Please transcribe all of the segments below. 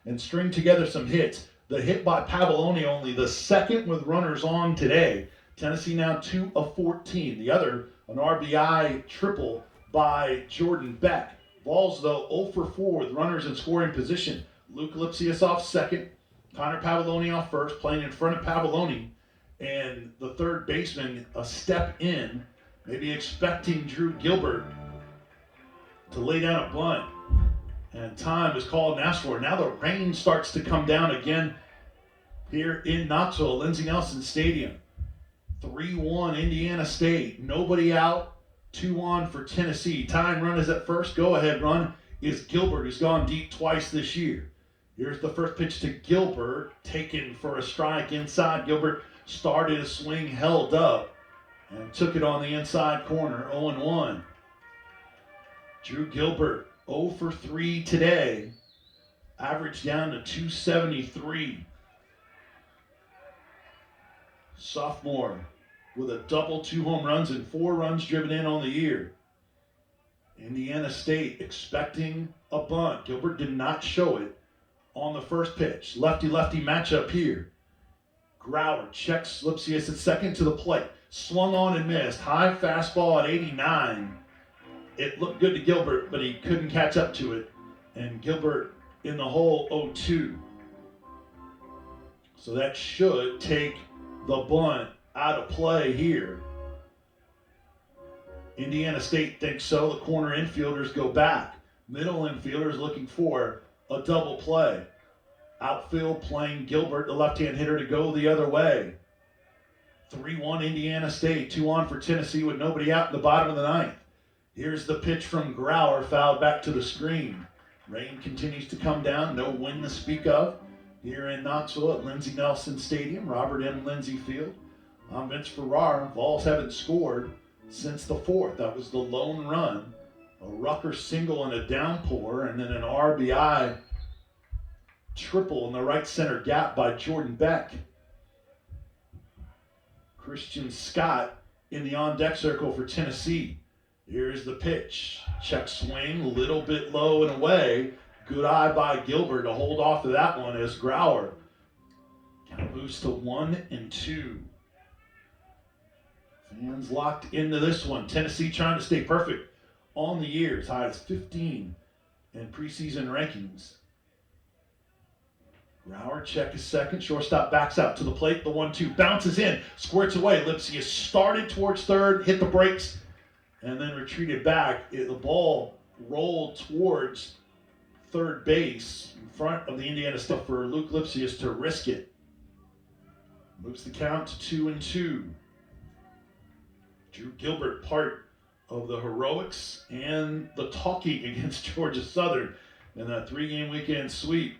and string together some hits. The hit by Pavoloni, only the second with runners on today. Tennessee now 2 of 14. The other, an RBI triple by Jordan Beck. Vols, though, 0 for 4 with runners in scoring position. Luke Lipsius off second. Connor Pavoloni off first, playing in front of Pavoloni. And the third baseman a step in, maybe expecting Drew Gilbert to lay down a bunt. And time is called and asked for. Now the rain starts to come down again here in Knoxville, Lindsey Nelson Stadium. 3-1 Indiana State. Nobody out. 2 on for Tennessee. Tying run is at first. Go-ahead run is Gilbert, who's gone deep twice this year. Here's the first pitch to Gilbert. Taken for a strike inside. Gilbert started a swing, held up, and took it on the inside corner. 0-1. Drew Gilbert, 0 for 3 today. Average down to 273. Sophomore with a double, 2 home runs, and 4 runs driven in on the year. Indiana State expecting a bunt. Gilbert did not show it on the first pitch. Lefty-lefty matchup here. Grauer checks Lipsius at second to the plate. Swung on and missed. High fastball at 89. It looked good to Gilbert, but he couldn't catch up to it. And Gilbert in the hole 0-2. So that should take the bunt out of play here. Indiana State thinks so. The corner infielders go back. Middle infielders looking for a double play. Outfield playing Gilbert, the left-hand hitter, to go the other way. 3-1 Indiana State. 2 on for Tennessee with nobody out in the bottom of the ninth. Here's the pitch from Grauer, fouled back to the screen. Rain continues to come down. No wind to speak of here in Knoxville at Lindsey Nelson Stadium, Robert M. Lindsey Field. I'm Vince Ferrara. Vols haven't scored since the fourth. That was the lone run. A Rucker single and a downpour, and then an RBI triple in the right center gap by Jordan Beck. Christian Scott in the on-deck circle for Tennessee. Here's the pitch. Check swing, a little bit low and away. Good eye by Gilbert to hold off of that one as Grauer count moves to 1-2. Fans locked into this one. Tennessee trying to stay perfect on the year, as high as 15 in preseason rankings. Grauer check is second. Shortstop backs out to the plate. The 1-2 bounces in, squirts away. Lipsius started towards third, hit the brakes, and then retreated back. The ball rolled towards third base in front of the Indiana State for Luke Lipsius to risk it. Moves the count to 2-2. Drew Gilbert, part of the heroics and the talking against Georgia Southern in that 3-game weekend sweep.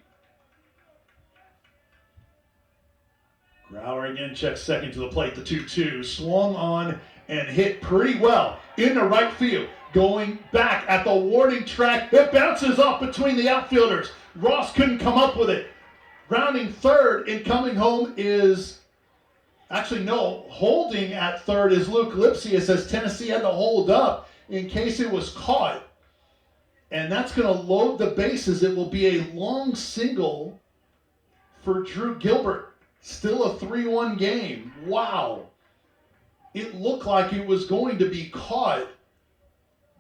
Grauer again checks second to the plate. The 2-2 swung on and hit pretty well in the right field. Going back at the warning track. It bounces off between the outfielders. Ross couldn't come up with it. Rounding third and coming home is... Actually, no. Holding at third is Luke Lipsius, as Tennessee had to hold up in case it was caught. And that's going to load the bases. It will be a long single for Drew Gilbert. Still a 3-1 game. Wow. It looked like it was going to be caught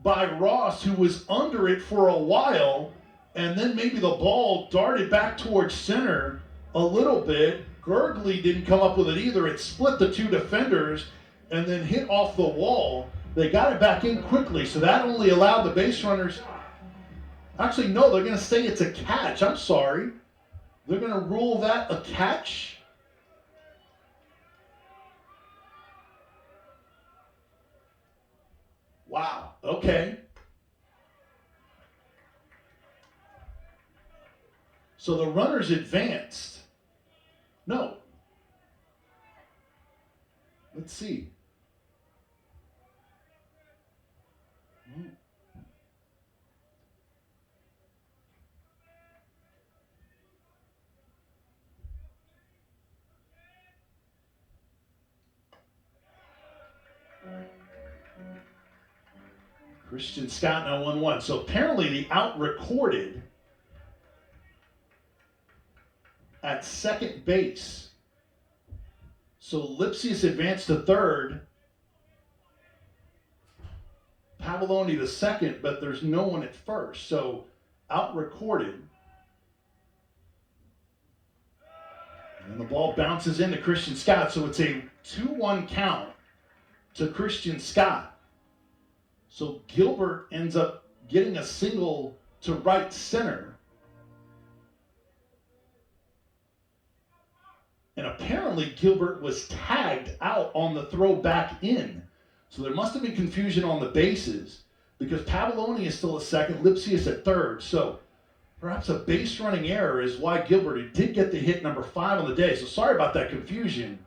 by Ross, who was under it for a while, and then maybe the ball darted back towards center a little bit. Gurgley didn't come up with it either. It split the two defenders and then hit off the wall. They got it back in quickly, so that only allowed the base runners... Actually, no, they're going to say it's a catch. I'm sorry. They're going to rule that a catch? Wow, okay. So the runners advanced. No. Let's see. Christian Scott now 1-1. So apparently the out recorded at second base. So Lipsius advanced to third. Pavoloni to second, but there's no one at first. So out recorded. And the ball bounces into Christian Scott. So it's a 2-1 count to Christian Scott. So Gilbert ends up getting a single to right center. And apparently Gilbert was tagged out on the throw back in. So there must have been confusion on the bases because Pavoloni is still at second, Lipsius at third. So perhaps a base running error is why Gilbert did get the hit number 5 on the day. So sorry about that confusion.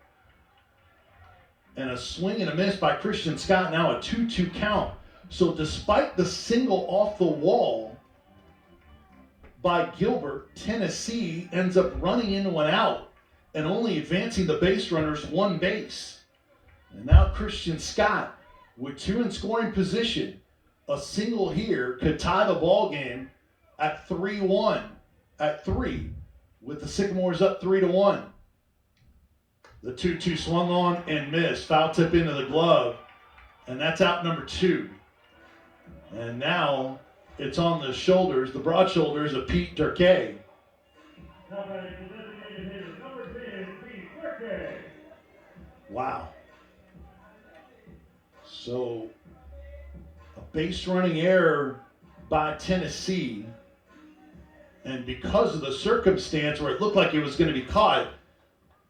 And a swing and a miss by Christian Scott, now a 2-2 count. So despite the single off the wall by Gilbert, Tennessee ends up running into an out and only advancing the base runners 1 base. And now Christian Scott with 2 in scoring position. A single here could tie the ball game at 3-1 at 3 with the Sycamores up 3-1. The 2-2 swung on and missed. Foul tip into the glove. And that's out number 2. And now it's on the shoulders, the broad shoulders of Pete Durkee. Wow. So a base running error by Tennessee. And because of the circumstance where it looked like it was going to be caught,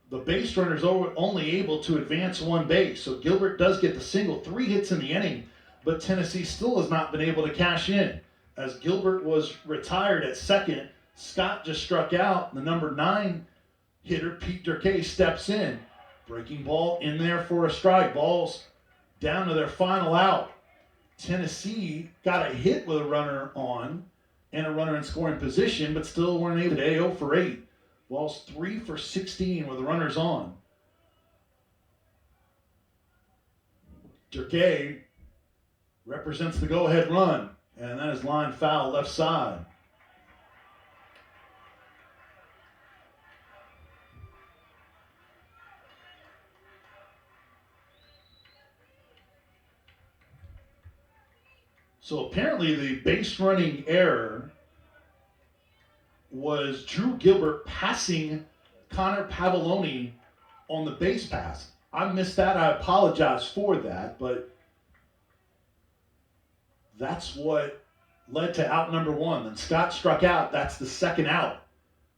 the base runners are only able to advance 1 base. So Gilbert does get the single, 3 hits in the inning, but Tennessee still has not been able to cash in. As Gilbert was retired at second, Scott just struck out. The number 9 hitter, Pete Durkee, steps in. Breaking ball in there for a strike. Ball's down to their final out. Tennessee got a hit with a runner on and a runner in scoring position, but still weren't able to 0 for 8. Ball's 3 for 16 with the runners on. Durkee represents the go-ahead run, and that is line foul left side. So apparently the base running error was Drew Gilbert passing Connor Pavoloni on the base pass. I missed that. I apologize for that, but that's what led to out number 1. Then Scott struck out. That's the second out.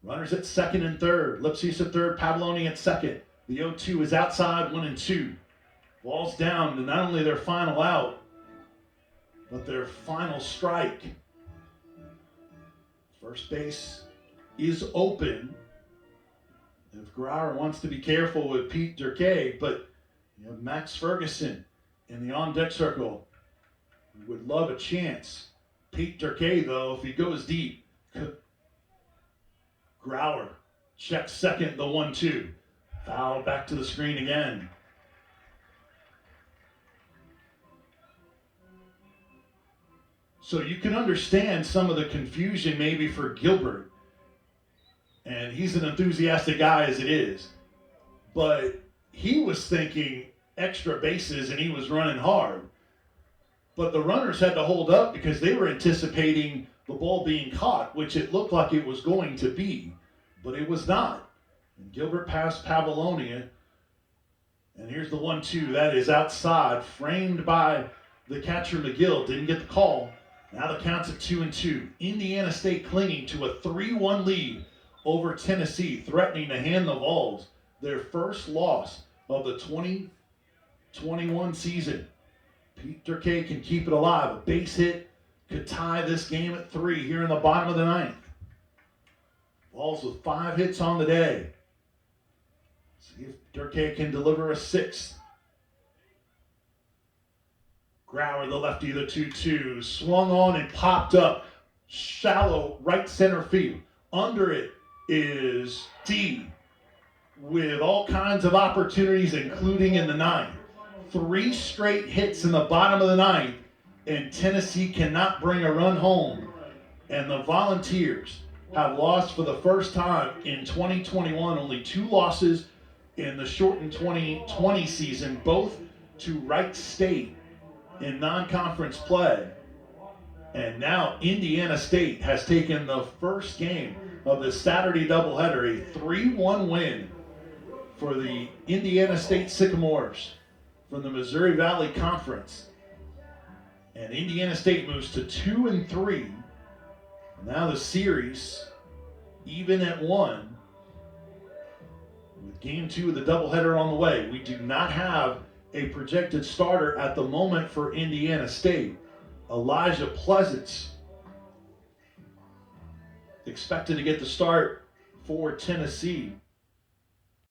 Runners at second and third. Lipsius at third, Pavoloni at second. The 0-2 is outside, 1 and 2. Ball's down to not only their final out, but their final strike. First base is open. If Grauer wants to be careful with Pete Durkee, but you have Max Ferguson in the on-deck circle. We would love a chance. Pete Durkee, though, if he goes deep, Grauer checks second, the 1-2. Foul back to the screen again. So you can understand some of the confusion maybe for Gilbert. And he's an enthusiastic guy as it is. But he was thinking extra bases and he was running hard. But the runners had to hold up because they were anticipating the ball being caught, which it looked like it was going to be. But it was not. And Gilbert passed Pavoloni. And here's the 1-2. That is outside, framed by the catcher McGill. Didn't get the call. Now the count's at 2-2. Indiana State clinging to a 3-1 lead over Tennessee, threatening to hand the Vols their first loss of the 2021 season. Pete Durkee can keep it alive. A base hit could tie this game at 3 here in the bottom of the 9th. Vols with 5 hits on the day. See if Durkee can deliver a 6th. Grauer, the lefty, the 2-2, swung on and popped up. Shallow right center field. Under it is D with all kinds of opportunities, including in the 9th. 3 straight hits in the bottom of the 9th, and Tennessee cannot bring a run home. And the Volunteers have lost for the first time in 2021. Only 2 losses in the shortened 2020 season, both to Wright State in non-conference play. And now Indiana State has taken the first game of the Saturday doubleheader, a 3-1 win for the Indiana State Sycamores from the Missouri Valley Conference. And Indiana State moves to 2-3. Now the series even at 1 with game 2 of the doubleheader on the way. We do not have a projected starter at the moment for Indiana State. Elijah Pleasance expected to get the start for Tennessee.